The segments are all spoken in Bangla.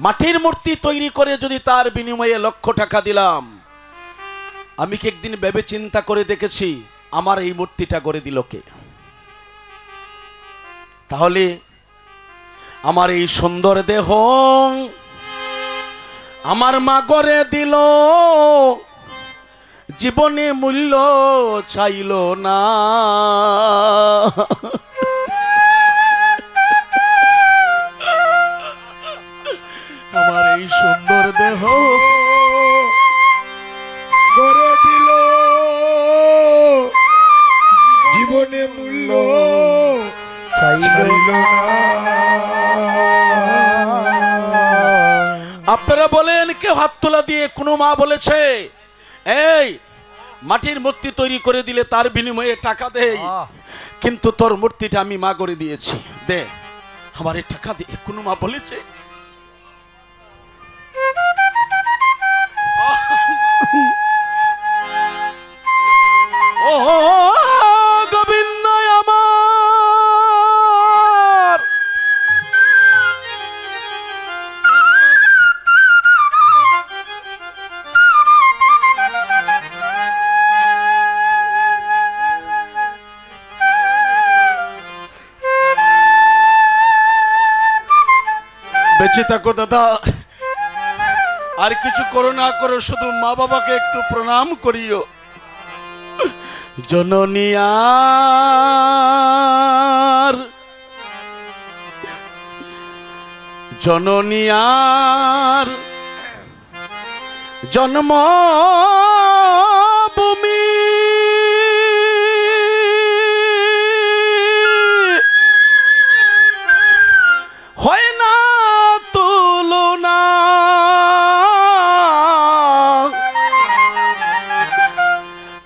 মাটির মূর্তি তৈরি করে যদি তার বিনিময়ে লক্ষ টাকা দিলাম, আমি কি একদিন ভেবে চিন্তা করে দেখেছি আমার এই মূর্তিটা করে দিল কে? তাহলে আমার এই সুন্দর দেহ আমার মা গড়ে দিল, জীবনে মূল্য চাইল না। আমার এই সুন্দর দেহ গড়ে দিল, জীবনে মূল্য চাইল না। আপনারা বলেন কেউ হাত তোলা দিয়ে কোনো মা বলেছে এই মাটির মূর্তি তৈরি করে দিলে তার বিনিময়ে টাকা দেই, কিন্তু তোর মূর্তিটা আমি মা করে দিয়েছি, দে আমার এই টাকা দে? কোনো মা বলেছে? ও গোবিন্দ আমার, বেঁচে থাকো দাদা, আর কিছু করো না করো, শুধু মা বাবাকে একটু প্রণাম করিও। জননী আর জননী আর জন্মভূমি হয় না তুলনা,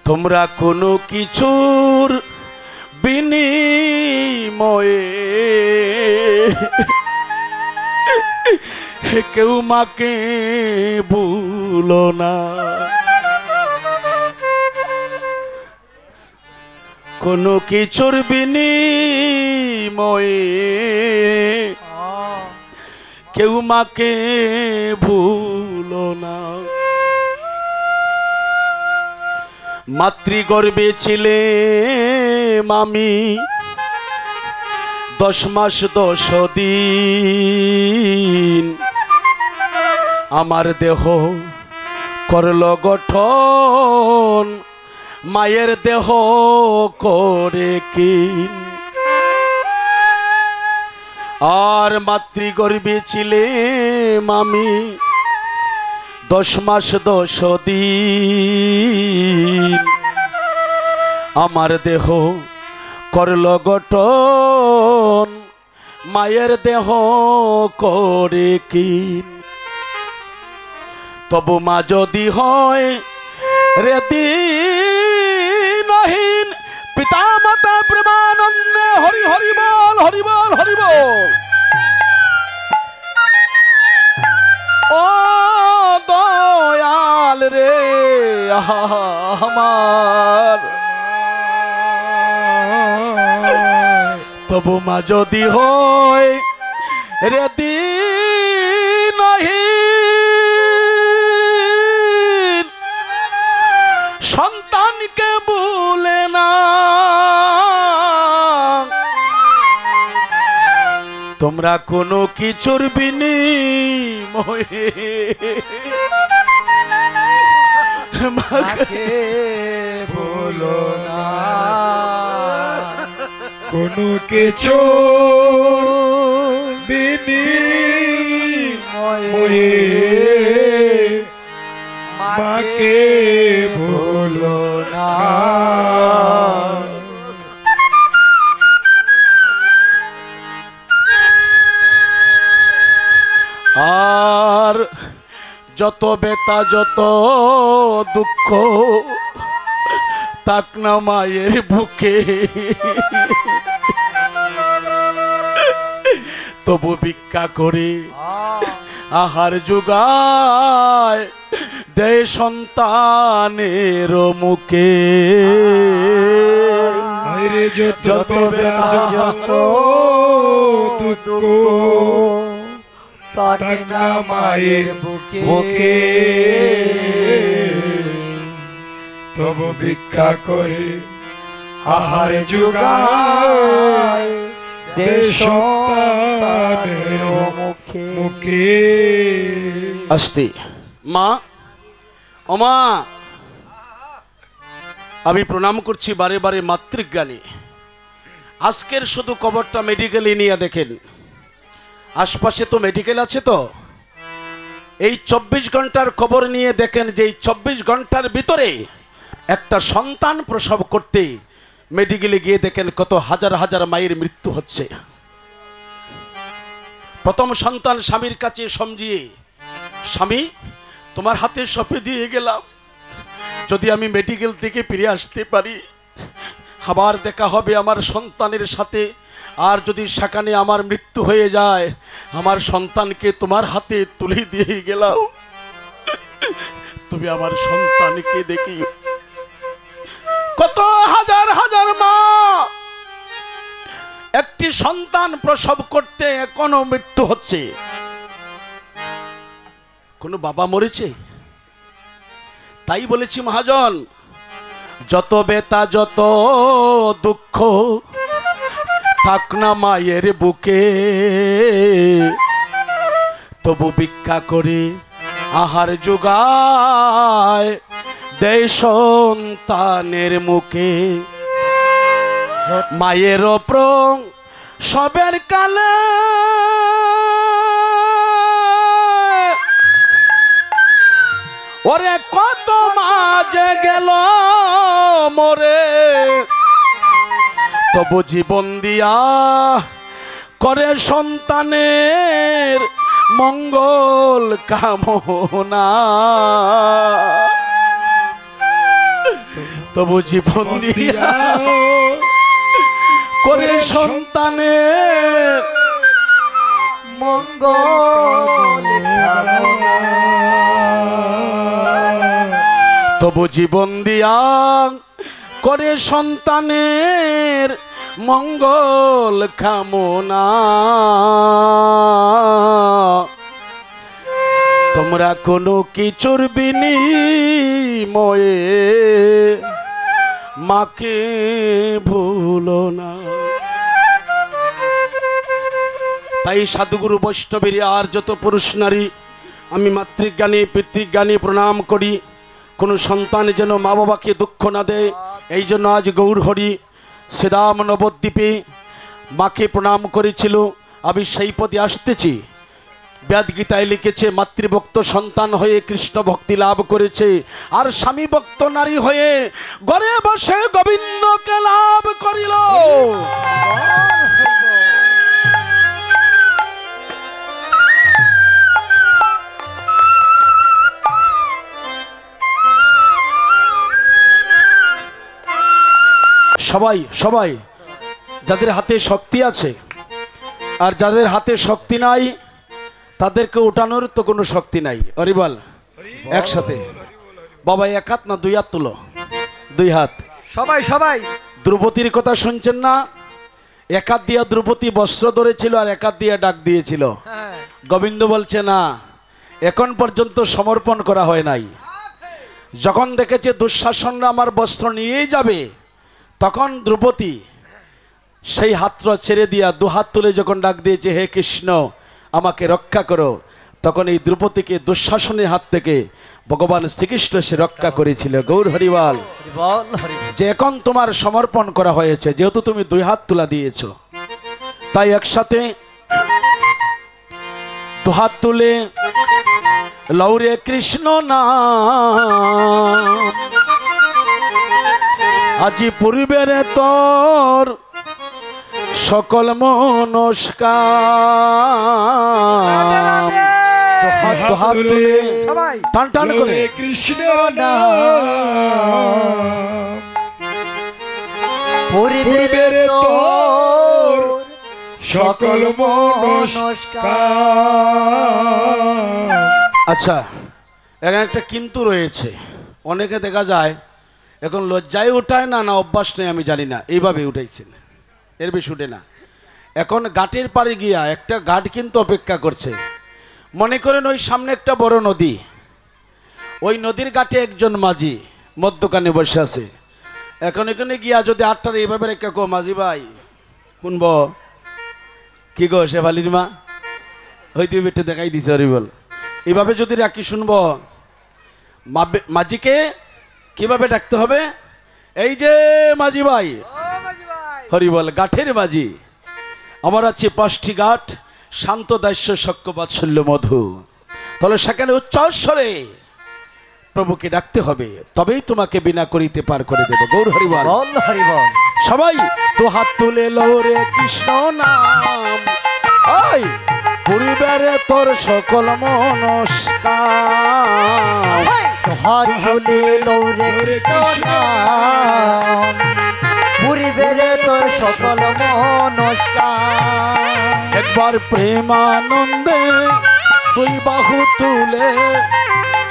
তোমরা কোনো কিছুর বিনিময়ে কেউ মাকে ভুলো না। কোনো কিছুর বিনিময়ে কেউ মাকে ভুলো না। মাতৃগর্ভে ছিলে মামি 10 মাস 10 দিন, আমার দেহ করল গঠন, মায়ের দেহ করে কিন। আর মাতৃগর্ভে ছিলে মামি 10 মাস 10 দিন, আমার দেহ করল গঠন, মায়ের দেহ করে কিন। তবু মা যদি হয় রেদিনহীন, পিতা মাতা প্রেমানন্দে হরি হরি বল, হরি বল, হরি বল। ও দয়াল রে আমার, তবু মা যদি হয় রেদিনহীন, সন্তানকে ভুলে না, তোমরা কোনো কিছুর বিনিময়ে মাকে ভুলো না। কোনো কিছু বিনিময়ে মাকে ভুলো না। আর যত বেতা যত দুঃখ তাক না মায়ের বুকে, তবু ভিক্ষা করে আহার জোগায় দেয় সন্তানের মুখে। যত বেতা যত দুঃখ থাক না মায়ের বুকে তবু ভিক্ষা করে আহার জোগায় দে সন্তানের মুখে। আস্তে মা, ও মা, আমি প্রণাম করছি বারে বারে মাতৃজ্ঞানী। আজকের শুধু কবরটা মেডিকেলে নিয়ে দেখেন, আশপাশে তো মেডিকেল আছে, তো এই 24 ঘন্টার খবর নিয়ে দেখেন যে এই 24 ঘন্টার ভিতরে একটা সন্তান প্রসব করতে মেডিকেলে গিয়ে দেখেন কত হাজার হাজার মায়ের মৃত্যু হচ্ছে। প্রথম সন্তান স্বামীর কাছে সমঝিয়ে, স্বামী তোমার হাতে সঁপে দিয়ে গেলাম, যদি আমি মেডিকেল থেকে ফিরে আসতে পারি আবার দেখা হবে আমার সন্তানের সাথে, আর যদি সেখানে আমার মৃত্যু হয়ে যায় আমার সন্তানকে তোমার হাতে তুলে দিয়ে গেলাম, তুমি আমার সন্তানকে দেখি। কত হাজার হাজার মা একটি সন্তান প্রসব করতে এখনো মৃত্যু হচ্ছে। কোন বাবা মরেছে? তাই বলেছি মহাজন, যত বেতা যত দুঃখ থাক না মায়ের বুকে তবু ভিক্ষা করে আহার জোগায় দেয় সন্তানের মুখে। মায়ের প্রং সবের কালে ওরে কত মাঝে গেল মরে, তবু জীবন দিয়া করে সন্তানের মঙ্গল কামনা, তবু জীবন দিয়া করে সন্তানের মঙ্গল কামনা, তবু জীবন দিয়া করে সন্তানের মঙ্গল কামনা। তোমরা কোনো কিছুর বিনিময়ে মাকে ভুলো না। তাই সাধুগুরু বৈষ্ণবের আর যত পুরুষ নারী আমি মাতৃজ্ঞানী পিতৃজ্ঞানী প্রণাম করি, কোনো সন্তান যেন মা বাবাকে দুঃখ না দেয়, এই জন্য আজ গৌরহরি শ্রীরাম নবদ্বীপে মাকে প্রণাম করেছিল, আমি সেই পদে আসতেছি। বেদগীতায় লিখেছে মাতৃভক্ত সন্তান হয়ে কৃষ্ণ ভক্তি লাভ করেছে, আর স্বামী ভক্ত নারী হয়ে ঘরে বসে গোবিন্দকে লাভ করিল। সবাই সবাই যাদের হাতে শক্তি আছে আর যাদের হাতে শক্তি নাই তাদেরকে উঠানোর তো কোনো শক্তি নাই। অরিবল একসাথে বাবা, এক হাত না দুই হাত তুলো, দুই হাত। সবাই সবাই দ্রৌপদীর কথা শুনছেন না? এক হাত দিয়ে দ্রৌপদী বস্ত্র ধরেছিল আর এক হাত দিয়ে ডাক দিয়েছিল। গোবিন্দ বলছে না, এখন পর্যন্ত সমর্পণ করা হয় নাই। যখন দেখেছে দুঃশাসনরা আমার বস্ত্র নিয়েই যাবে, তখন দ্রৌপদী সেই হাতটা ছেড়ে দিয়া দুহাত তুলে যখন ডাক দিয়েছে, হে কৃষ্ণ আমাকে রক্ষা করো, তখন এই দ্রৌপদীকে দুঃশাসনের হাত থেকে ভগবান শ্রীকৃষ্ণ সে রক্ষা করেছিল। গৌর হরিবল। যে এখন তোমার সমর্পণ করা হয়েছে, যেহেতু তুমি দুই হাত তুলা দিয়েছ, তাই একসাথে দুহাত তুলে লৌরে কৃষ্ণ নাম, আজি পূর্বের তোর সকল মনস্কার। হাত তুলে টান টান করে কৃষ্ণ নাম, পূর্বের তোর সকল মনস্কার। আচ্ছা, এখানে একটা কিন্তু রয়েছে। অনেকে দেখা যায় এখন লজ্জায় উঠায় না, না অভ্যাস নেই আমি জানি না, এইভাবে উঠাইছেন, এর বেশি উঠে না। এখন ঘাটের পাড়ে গিয়া একটা ঘাট কিন্তু অপেক্ষা করছে, মনে করেন ওই সামনে একটা বড় নদী, ওই নদীর ঘাটে একজন মাঝি মধ্যখানে বসে আছে। এখন এখানে গিয়া যদি আটটার এইভাবে রেখে কো মাঝি ভাই শুনব কি গো শেফালির মা হয়তো বেটে দেখাই দিছে হরিবল, এইভাবে যদি রাখি শুনব মাঝিকে কিভাবে ডাকতে হবে, এই যে মাঝি ভাই হরিবল গাঠের মাঝি, আমার আছে 5টি গাঠ, শান্ত দাস্য সক্য বাৎসল্য মধু। তাহলে সেখানে উচ্চস্বরে প্রভুকে ডাকতে হবে, তবেই তোমাকে বিনা করিতে পার করে দেব। গৌর হরিবল হরিবল। সবাই তো হাত তুলে লৌরে কৃষ্ণ নাম, ওই পরিবারে তোর সকল মনস্কার। হাত তুলে লৌরে কৃষ্ণ নাম, পরিবারে তোর সকল মনস্কার। একবার প্রেমানন্দে দুই বাহু তুলে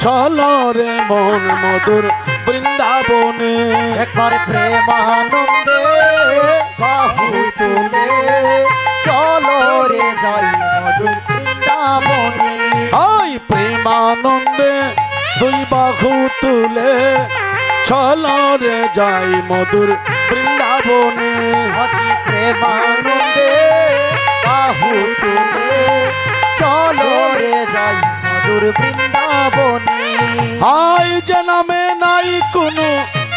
চলো রে মন মধুর বৃন্দাবনে। একবার প্রেমানন্দে বাহু তুলে চলো রে যাই মধুর বৃন্দাবনে। ওই প্রেমানন্দে দুই বাহু তুলে চলো রে যাই মধুর বৃন্দাবনে। আজি প্রেমানন্দে বাহু তুলে চলো রে যাই মধুর বৃন্দাবনে। আই যে নামে নাই কোনো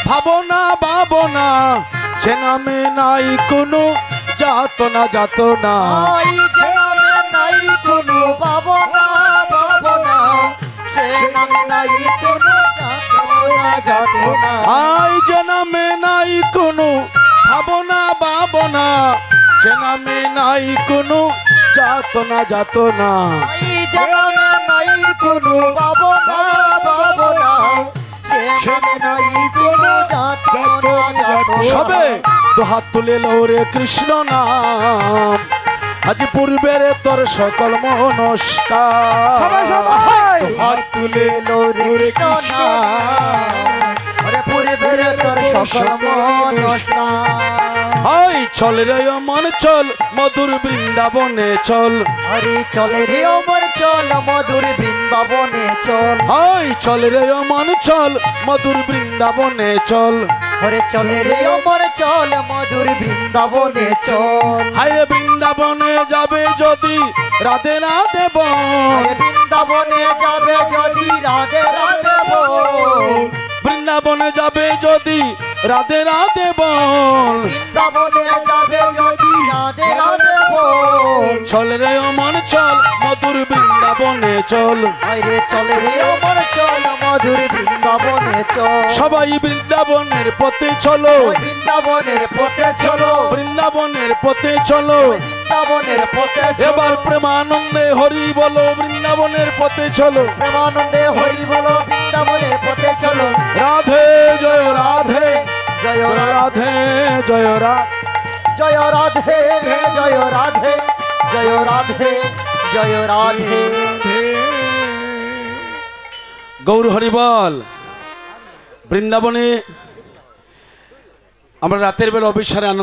ভাবনা ভাবনা, যে নামে নাই কোনো যাতনা যাতনা। আই যে নামে নাই কোনো ভাবনা ভাবনা, সে নামে নাই কোনো যাতনা যাতনা। আই যে নামে নাই কোনো ভাবনা ভাবনা, যে নামে নাই কোনো যাতনা যাতনা। আই যে নামে নাই কোনো ভাবনা ভাবনা, সে নামে নাই কোনো যাতনা যাতনা। সবে তো হাত তুলে লৌরে কৃষ্ণ নাম, আজ পূর্বের তোর সকল মনস্কার। হাত তুলে লৌরে কৃষ্ণ নাম, আরে পূর্বের তোর সকল মনস্কার। ওই চল রে মন চল মধুর বৃন্দাবনে চল। আরে চলে রে ওমর চল মধুর বৃন্দাবনে চল। ওই চল রে মন চল মধুর বৃন্দাবনে চল। আরে চলে রে ওমর চল মধুর বৃন্দাবনে চল। হায় বৃন্দাবনে যাবে যদি রাধে রাধে বল। আরে বৃন্দাবনে যাবে যদি রাধে রাধে বল। বৃন্দাবনে যাবে যদি রাধে রাধে বল। বৃন্দাবনে যাবে যদি রাধে রাধে বল। চল রে মন চল মধুর বৃন্দাবনে চল। আরে চলে রে ওমর চল মধুর বৃন্দাবনে চল। সবাই বৃন্দাবনের পথে চলো, বৃন্দাবনের পথে চলো, বৃন্দাবনের পথে চলো। বৃন্দাবনের পথে চলো। এবার প্রেমানন্দে হরি বলো, বৃন্দাবনের পথে চলো। প্রেমানন্দে হরি বলো, বৃন্দাবনের পথে চলো। রাধে জয় রাধে জয় রাধে জয় রাধে। জয় রাধে জয় রাধে জয় রাধে জয় রাধে। গৌর হরিবল। বৃন্দাবনে আমরা রাতের বেলা অবিসারে আনন্দ